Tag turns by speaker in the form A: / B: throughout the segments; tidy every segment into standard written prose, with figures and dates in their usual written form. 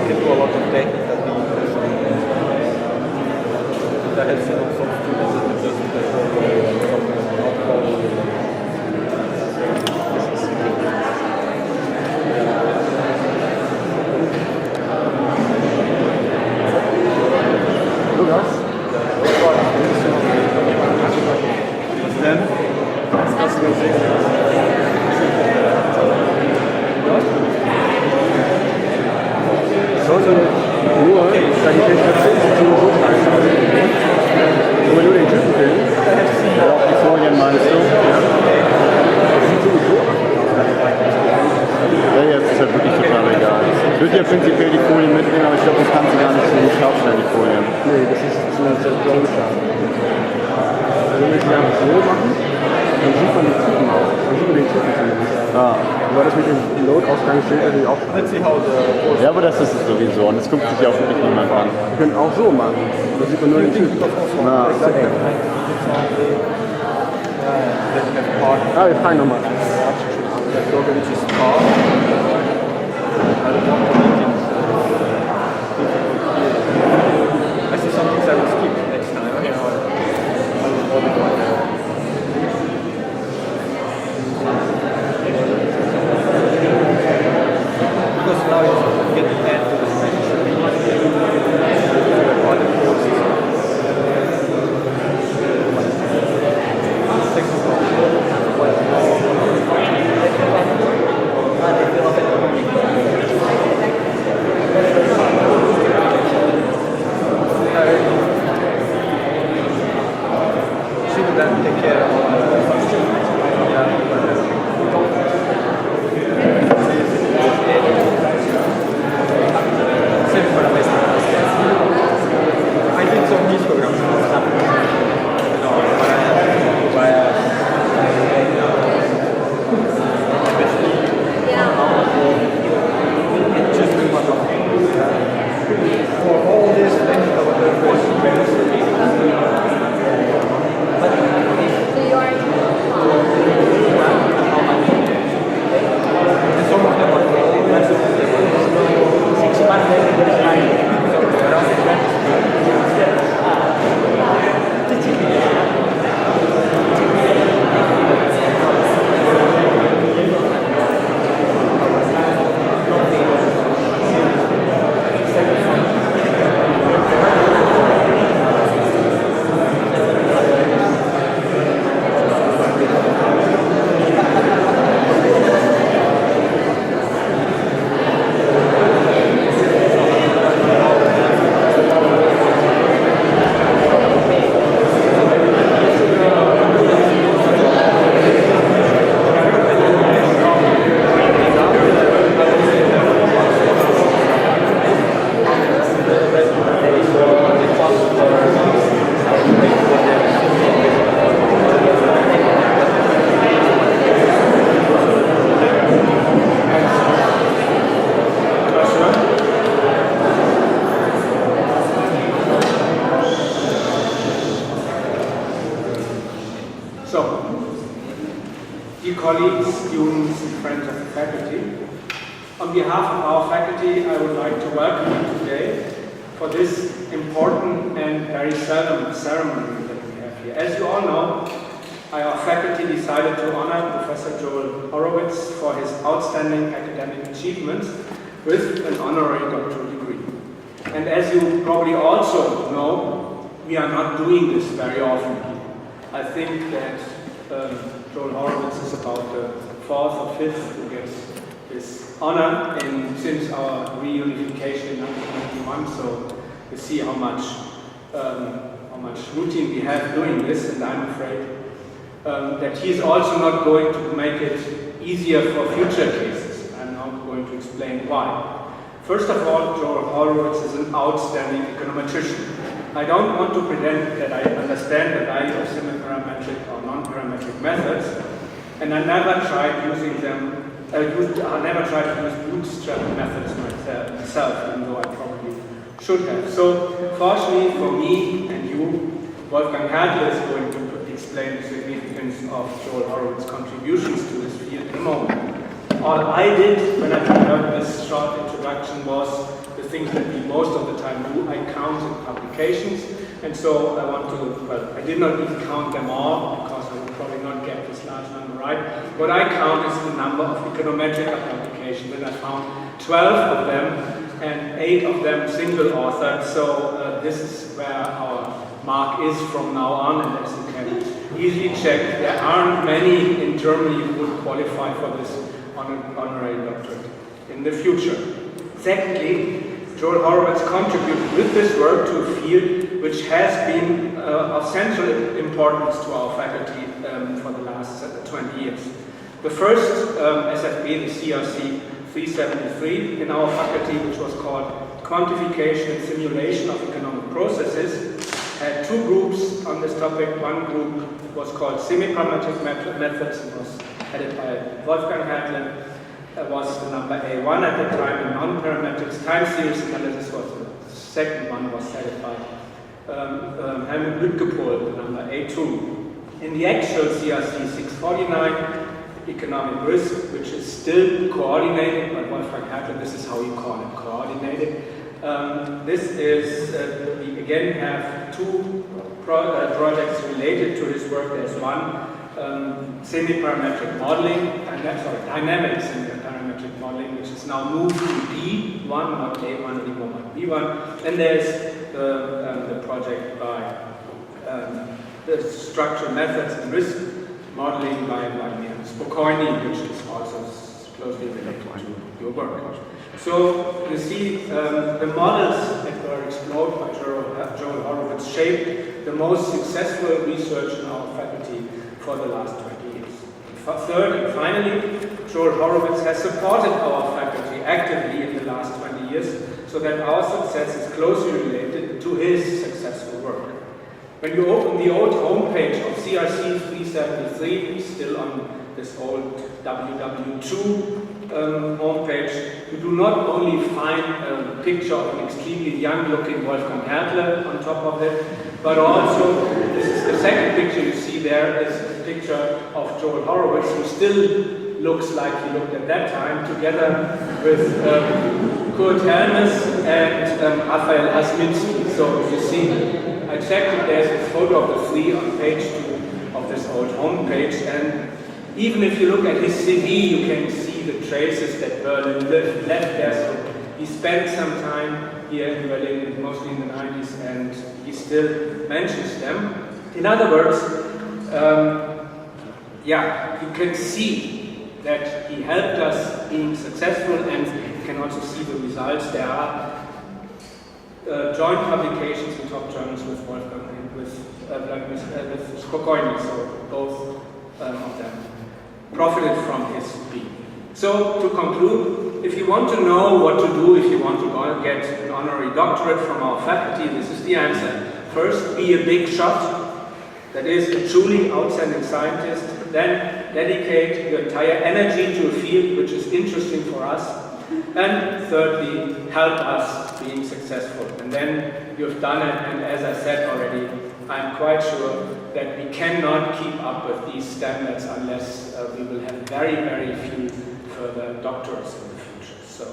A: can do a lot of technical details. That helps you also to visit the
B: prinzipiell die Folien mitnehmen, aber ich glaube, das kannst du gar nicht so gut scharf stellen, die Folien.
C: Nee, das ist sehr scharf. Also wenn wir es einfach so machen, dann sieht man die Typen auch. Dann sieht man den Typen zumindest.
B: Ah.
C: Aber das mit dem Load-Ausgang steht natürlich auch schon.
B: Ja, aber das ist es sowieso und das guckt sich auch wirklich niemand an.
C: Wir können auch so machen. Da sieht man nur den Typen.
B: Na,
C: wir fragen nochmal.
D: colleagues, students, and friends of the faculty. On behalf of our faculty, I would like to welcome you today for this important and very solemn ceremony that we have here. As you all know, our faculty decided to honor Professor Joel Horowitz for his outstanding academic achievements with an honorary doctoral degree. And as you probably also know, we are not doing this very often. I think that Joel Horowitz is about the fourth or fifth who gets this honor since our reunification in 1991. So you see how much routine we have doing this, and I'm afraid that he is also not going to make it easier for future cases. I'm now going to explain why. First of all, Joel Horowitz is an outstanding econometrician. I don't want to pretend that I understand the value of semi-parametric or non-parametric methods, and I never tried using them. I never tried to use bootstrap methods myself, even though I probably should have. So, fortunately for me and you, Wolfgang Hertel is going to explain the significance of Joel Horowitz's contributions to this field in a moment. All I did when I prepared this short introduction was, with things that we most of the time do, I count in publications. And so I want to, well, I did not even count them all, because I would probably not get this large number right. What I count is the number of econometric publications, and I found 12 of them, and 8 of them single-authored. So this is where our mark is from now on, and as you can easily check, there aren't many in Germany who would qualify for this honorary doctorate in the future. Secondly, Joel Horowitz contributed with this work to a field which has been of central importance to our faculty for the last 20 years. The first SFB, the CRC 373 in our faculty, which was called Quantification and Simulation of Economic Processes, had 2 groups on this topic. One group was called Semi-Parametric Methods and was headed by Wolfgang Hertle. Was the number A1 at the time, and non-parametrics time series analysis was the second one, was headed by Helmut Lütgepohl, the number A2. In the actual CRC 649, economic risk, which is still coordinated by Wolfgang Hertle, this is how you call it, coordinated. This is, we again have 2 projects related to his work. There's one semi-parametric modeling, dynamic semi-parametric modeling, which is now moved to B1, not A1 anymore, but B1. And there's the project by the structural methods and risk modeling by Spokojny, which is also closely related to your work. So you see, the models that were explored by Joel Horowitz shaped the most successful research in our faculty for the last 20 years. Third and finally, Joel Horowitz has supported our faculty actively in the last 20 years, so that our success is closely related to his successful work. When you open the old homepage of CRC 373, still on this old WW2 homepage, you do not only find a picture of an extremely young-looking Wolfgang Hertle on top of it, but also, this is the second picture you see there, is a picture of Joel Horowitz, who still looks like he looked at that time, together with Kurt Helmes and Raphael Asminski. So you see, I checked it, there's a photo of the 3 on page 2 of this old homepage, and even if you look at his CV, you can see the traces that Berlin left there. So he spent some time here in Berlin, mostly in the 90s, and he still mentions them. In other words, you can see that he helped us being successful, and you can also see the results. There are joint publications in top journals with Wolfgang and with Spokojny, so both of them profited from his being. So, to conclude, if you want to know what to do, if you want to get an honorary doctorate from our faculty, this is the answer. First, be a big shot, that is, a truly outstanding scientist. Then, dedicate your entire energy to a field which is interesting for us. And thirdly, help us being successful. And then you've done it, and as I said already, I'm quite sure that we cannot keep up with these standards unless we will have very, very few further doctorates in the future. So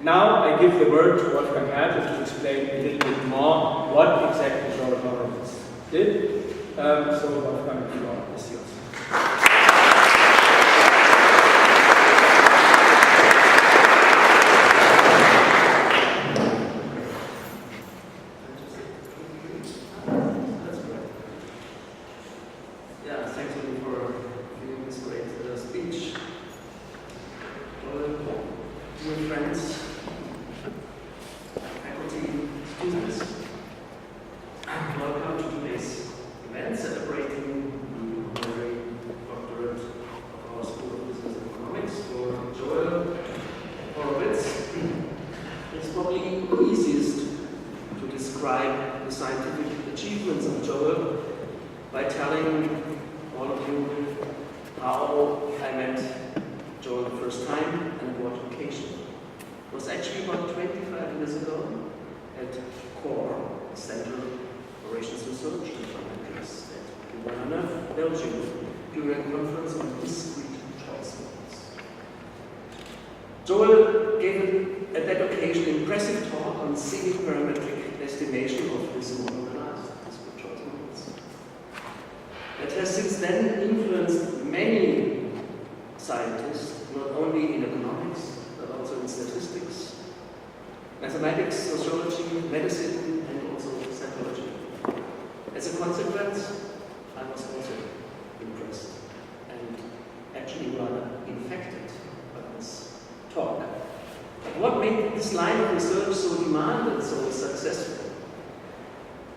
D: now I give the word to Wolfgang Hertle to explain a little bit more what exactly Joel Horowitz did. So Wolfgang, the floor is yours.
E: Joel gave at that occasion an impressive talk on semi-parametric estimation of this monopolized discrete choice models. That has since then influenced many scientists, not only in economics, but also in statistics, mathematics, sociology, medicine, and also psychology. As a consequence, I was also impressed and actually rather infected by this talk. But what made this line of research so demanded, so successful?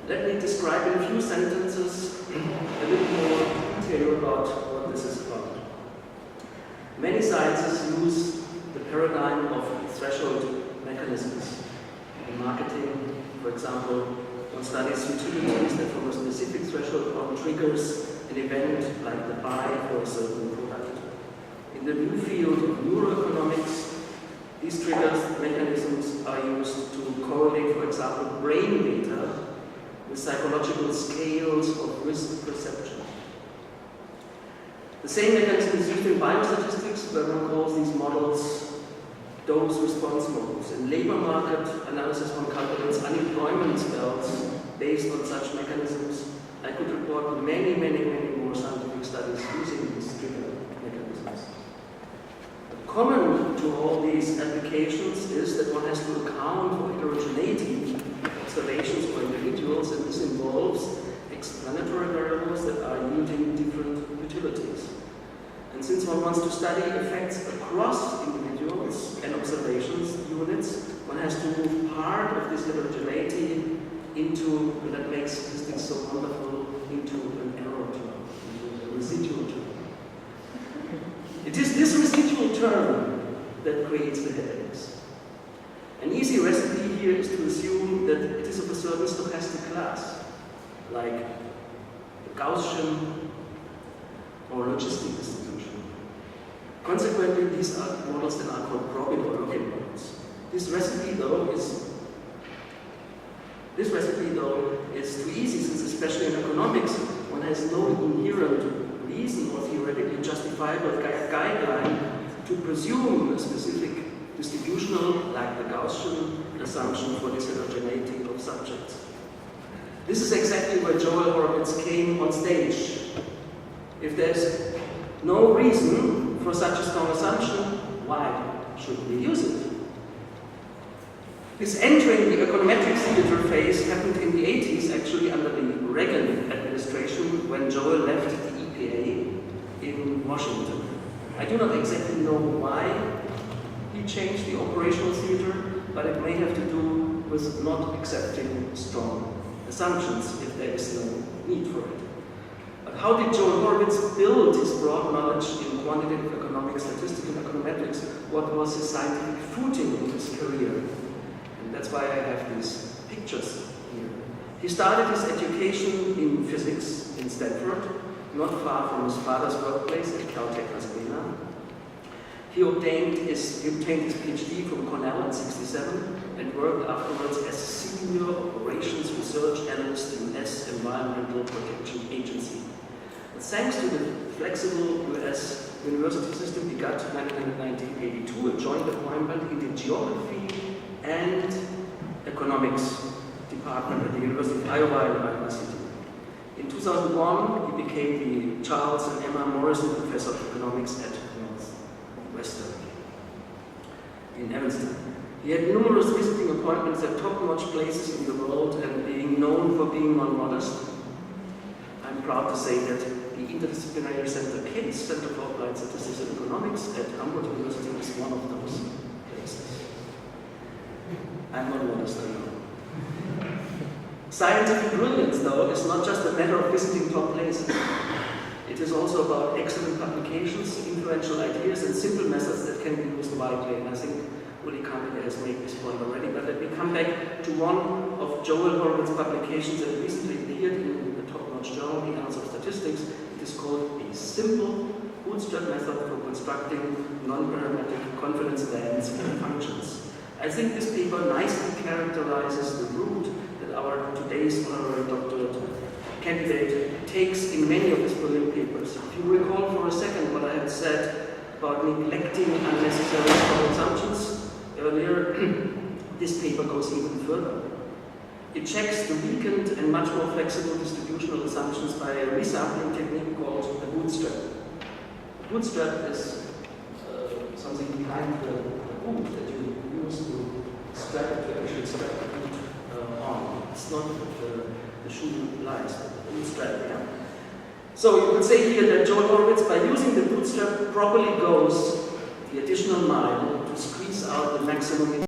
E: Let me describe in a few sentences a little more detail about what this is about. Many sciences use the paradigm of threshold mechanisms. In marketing, for example, one studies utilities that from a specific threshold point triggers an event like the buy for a certain product. In the new field of neuroeconomics, these triggers mechanisms are used to correlate, for example, brain data with psychological scales of risk perception. The same mechanism is used in biostatistics, where one calls these models dose-response models. In labor market analysis, one calculates unemployment spells based on such mechanisms. I could report many more scientific studies using these trigger mechanisms. Common to all these applications is that one has to account for heterogeneity observations for individuals, and this involves explanatory variables that are yielding different utilities. And since one wants to study effects across individuals and observations units, one has to move part of this heterogeneity into, and that makes statistics so wonderful, into an error term, into a residual term. It is this residual term that creates the headaches. An easy recipe here is to assume that it is of a certain stochastic class, like the Gaussian or logistic distribution. Consequently, these are models that are called probit or logit models. This recipe, though, is too easy, since especially in economics, one has no inherent reason or theoretically justifiable guideline to presume a specific distributional, like the Gaussian assumption for this heterogeneity of subjects. This is exactly where Joel Horowitz came on stage. If there's no reason for such a strong assumption, why should we use it? His entering the econometrics theater phase happened in the 80s, actually under the Reagan administration, when Joel left the EPA in Washington. I do not exactly know why he changed the operational theater, but it may have to do with not accepting strong assumptions if there is no need for it. But how did Joel Horowitz build his broad knowledge in quantitative economics, statistics, and econometrics? What was his scientific footing in his career? And that's why I have these pictures here. He started his education in physics in Stanford, not far from his father's workplace at Caltech, Pasadena. He obtained his PhD from Cornell in '67 and worked afterwards as Senior Operations Research Analyst in U.S. Environmental Protection Agency. But thanks to the flexible U.S. university system, he got in 1982 a joint appointment in the Geography and Economics department at the University of Iowa in Iowa City. In 2001, he became the Charles and Emma Morrison Professor of Economics at Northwestern in Evanston. He had numerous visiting appointments at top-notch places in the world, and being known for being non-modest, I'm proud to say that the Interdisciplinary Center CASE, Center for Applied Statistics and Economics at Humboldt-Universität, is one of those places. I'm not modest, I know. Scientific brilliance, though, is not just a matter of visiting top places. It is also about excellent publications, influential ideas, and simple methods that can be used widely. And I think Uli Kameke has made this point already. But let me come back to one of Joel Horowitz's publications that recently appeared in the top-notch journal, The Annals of Statistics. It is called A Simple Bootstrap Method for Constructing Non-Parametric Confidence Bands and Functions. I think this paper nicely characterizes the route that our today's honorary doctorate candidate takes in many of his brilliant papers. If you recall for a second what I had said about neglecting unnecessary strong assumptions earlier. This paper goes even further. It checks the weakened and much more flexible distributional assumptions by a resampling technique called the bootstrap. The bootstrap is something behind the boot that you use to actually strap the boot on. It's not the shoe lies, but the bootstrap. Yeah. So you could say here that Joel Horowitz, by using the bootstrap, properly goes the additional mile to squeeze out the maximum